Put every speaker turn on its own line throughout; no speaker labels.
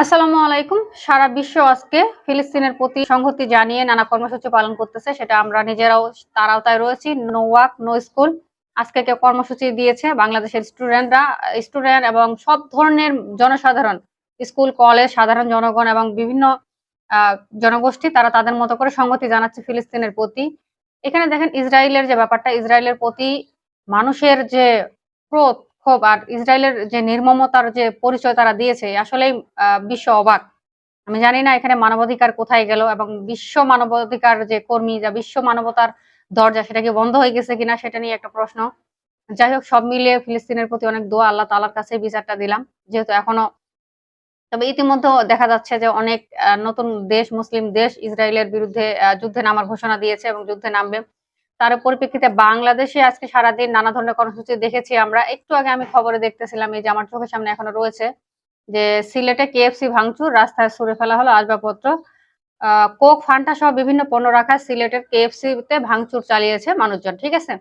আসসালামু আলাইকুম। সারা বিশ্ব আজকে ফিলিস্তিনের প্রতি সংহতি জানিয়ে নানা কর্মসূচি পালন করতেছে। সেটা আমরা নিজেরাও তার আওতায় রয়েছি। No work, no school. আজকে কেউ কর্মসূচি দিয়েছে বাংলাদেশের স্টুডেন্ট এবং সব ধরনের জনসাধারণ, স্কুল, কলেজ, সাধারণ জনগণ এবং বিভিন্ন জনগোষ্ঠী তারা তাদের মতো করে সংহতি জানাচ্ছে ফিলিস্তিনের প্রতি। এখানে দেখেন ইসরায়েলের যে ব্যাপারটা, ইসরায়েলের প্রতি মানুষের যে ক্রোধ, ক্ষোভ আর ইসরায়েলের যে নির্মমতার যে পরিচয় তারা দিয়েছে আসলেই বিশ্ব অবাক। আমি জানি না এখানে মানবাধিকার কোথায় গেল এবং বিশ্ব মানবাধিকার যে কর্মী যা বিশ্ব মানবতার দরজা সেটা কি বন্ধ হয়ে গেছে কিনা সেটা নিয়ে একটা প্রশ্ন। যাই হোক, সব মিলিয়ে ফিলিস্তিনের প্রতি অনেক দোয়া, আল্লাহ তাআলার কাছে বিচারটা দিলাম। যেহেতু এখনো, তবে ইতিমধ্যে দেখা যাচ্ছে যে অনেক নতুন দেশ, মুসলিম দেশ ইসরায়েলের বিরুদ্ধে যুদ্ধে নামার ঘোষণা দিয়েছে এবং যুদ্ধে নামবে। তার পরিপ্রেক্ষিতে বাংলাদেশে আজকে সারাদিন নানা ধরনের কর্মসূচি দেখেছি আমরা। একটু আগে আমি খবরে দেখতেছিলাম, এই যে আমার চোখের সামনে এখনো রয়েছে, যে সিলেটে কেএফসি ভাঙচুর, রাস্তায় ছুড়ে ফেলা হলো আসবাবপত্র। কোক, ফান্টা সহ বিভিন্ন পণ্য রাখা সিলেটের কেএফসি তে ভাঙচুর চালিয়েছে মানুষজন। ঠিক আছে?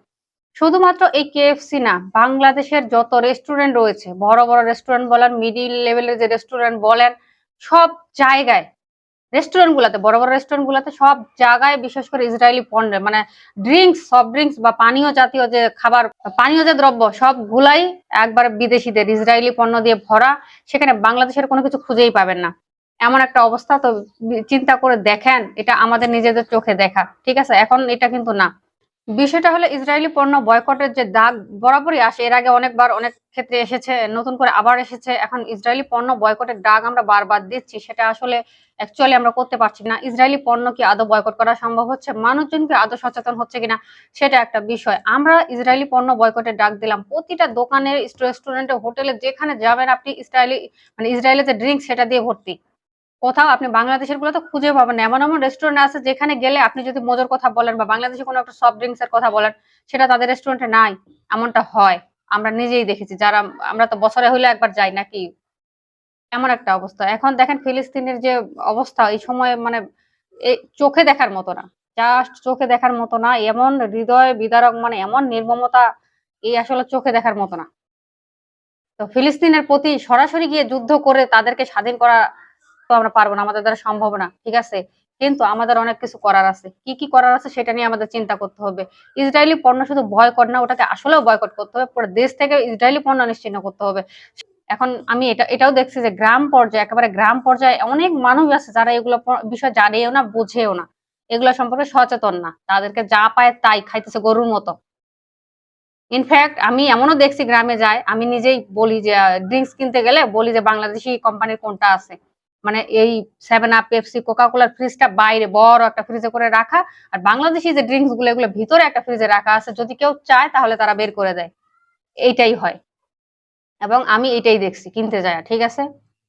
শুধুমাত্র এই কেএফসি না, বাংলাদেশের যত রেস্টুরেন্ট রয়েছে, বড় বড় রেস্টুরেন্ট বলেন, মিডিল লেভেলের যে রেস্টুরেন্ট বলেন, সব জায়গায়, রেস্টুরেন্ট গুলাতে, বড় বড় রেস্টুরেন্ট গুলাতে সব জায়গায় বিশেষ করে ইসরায়েলি পণ্যের মানে ড্রিঙ্কস, সফট ড্রিঙ্কস বা পানীয় জাতীয় যে খাবার, পানীয় যে দ্রব্য সবগুলাই একবারে বিদেশিদের ইসরায়েলি পণ্য দিয়ে ভরা। সেখানে বাংলাদেশের কোনো কিছু খুঁজেই পাবেন না, এমন একটা অবস্থা। তো চিন্তা করে দেখেন, এটা আমাদের নিজেদের চোখে দেখা। ঠিক আছে? এখন এটা কিন্তু না। বিষয়টা হলো ইসরায়েলি পণ্য বয়কটের যে দাগ বরাবরই আসে, এর আগে অনেকবার অনেক ক্ষেত্রে এসেছে, নতুন করে আবার এসেছে। এখন ইসরায়েলি পণ্য বয়কটের দাগ আমরা বারবার দিচ্ছি, সেটা আসলে অ্যাকচুয়ালি আমরা করতে পারছি না। ইসরায়েলি পণ্য কি আদৌ বয়কট করা সম্ভব হচ্ছে? মানুষজন কি আদৌ সচেতন হচ্ছে কিনা সেটা একটা বিষয়। আমরা ইসরায়েলি পণ্য বয়কটের ডাক দিলাম, প্রতিটা দোকানে, রেস্টুরেন্টে, হোটেলে যেখানে যাবেন আপনি ইসরায়েলের যে ড্রিঙ্কস সেটা দিয়ে ভর্তি। কোথাও আপনি বাংলাদেশের গুলো তো খুঁজে পাবেন না। এমন এমন রেস্টুরেন্ট আছে যেখানে গেলে আপনি যদি মজার কথা বলেন বা বাংলাদেশে কোনো একটা সফট ড্রিঙ্কস এর কথা বলেন, সেটা তাদের রেস্টুরেন্টে নাই। এমনটা হয়, আমরা নিজেই দেখেছি। যারা, আমরা তো বছরে হইলে একবার যাই নাকি, এমন একটা অবস্থা। এখন দেখেন ফিলিস্তিনের যে অবস্থা এই সময়, মানে চোখে দেখার মতো না, জাস্ট চোখে দেখার মতো না। এমন হৃদয় বিদারক, মানে এমন নির্মমতা, এই আসলে চোখে দেখার মতো না। তো ফিলিস্তিনের প্রতি সরাসরি গিয়ে যুদ্ধ করে তাদেরকে স্বাধীন করা তো আমরা পারবো না, আমাদের দ্বারা সম্ভব না। ঠিক আছে? কিন্তু আমাদের অনেক কিছু করার আছে। কি কি করার আছে সেটা নিয়ে আমাদের চিন্তা করতে হবে। ইসরায়েলি পণ্য শুধু বয়কট না, ওটাকে আসলেও বয়কট করতে হবে। পুরো দেশ থেকে ইসরায়েলি পণ্য নিশ্চিহ্ন করতে হবে। এখন আমি এটাও দেখছি যে গ্রাম পর্যায়ে, একেবারে গ্রাম পর্যায়ে অনেক মানুষ আছে যারা এগুলো বিষয় জানেও না, বুঝেও না, এগুলো সম্পর্কে সচেতন না। তাদেরকে যা পায় তাই খাইতেছে গরুর মতো। ইনফ্যাক্ট আমি এমনও দেখছি, গ্রামে যায়, আমি নিজেই বলি যে ড্রিঙ্কস কিনতে গেলে বলি যে বাংলাদেশি কোম্পানির কোনটা আছে। মানে এই 7 আপ, পেপসি, কোকা কোলার ফ্রিজটা বাইরে বড় একটা ফ্রিজে করে রাখা, আর বাংলাদেশি যে ড্রিঙ্কস গুলো এগুলো ভিতরে একটা ফ্রিজে রাখা আছে, যদি কেউ চায় তাহলে তারা বের করে দেয়। এইটাই হয় এবং আমি এটাই দেখছি কিনতে যায়। ঠিক আছে?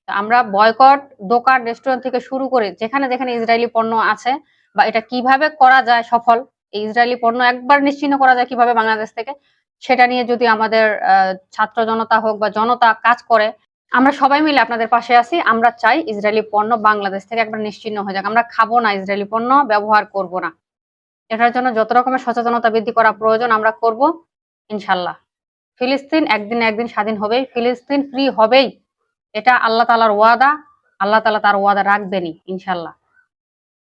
তো আমরা বয়কট, দোকান, রেস্টুরেন্ট থেকে শুরু করে যেখানে যেখানে ইসরায়েলি পণ্য আছে, বা এটা কিভাবে করা যায় সফল, এই ইসরায়েলি পণ্য একবার নিশ্চিহ্ন করা যায় কিভাবে বাংলাদেশ থেকে, সেটা নিয়ে যদি আমাদের ছাত্র জনতা হোক বা জনতা কাজ করে, আমরা সবাই মিলে আপনাদের পাশে আছি। আমরা চাই ইসরায়েলি পণ্য বাংলাদেশ থেকে একবার নিশ্চিহ্ন হয়ে যাক। আমরা খাবো না ইসরায়েলি পণ্য, ব্যবহার করব না। এটার জন্য যত রকমের সচেতনতা বৃদ্ধি করা প্রয়োজন আমরা করব, ইনশাল্লাহ। ফিলিস্তিন একদিন না একদিন স্বাধীন হবেই, ফিলিস্তিন ফ্রি হবেই। এটা আল্লাহ তাআলার ওয়াদা। আল্লাহ তাআলা তার ওয়াদা রাখবেনই, ইনশাল্লাহ।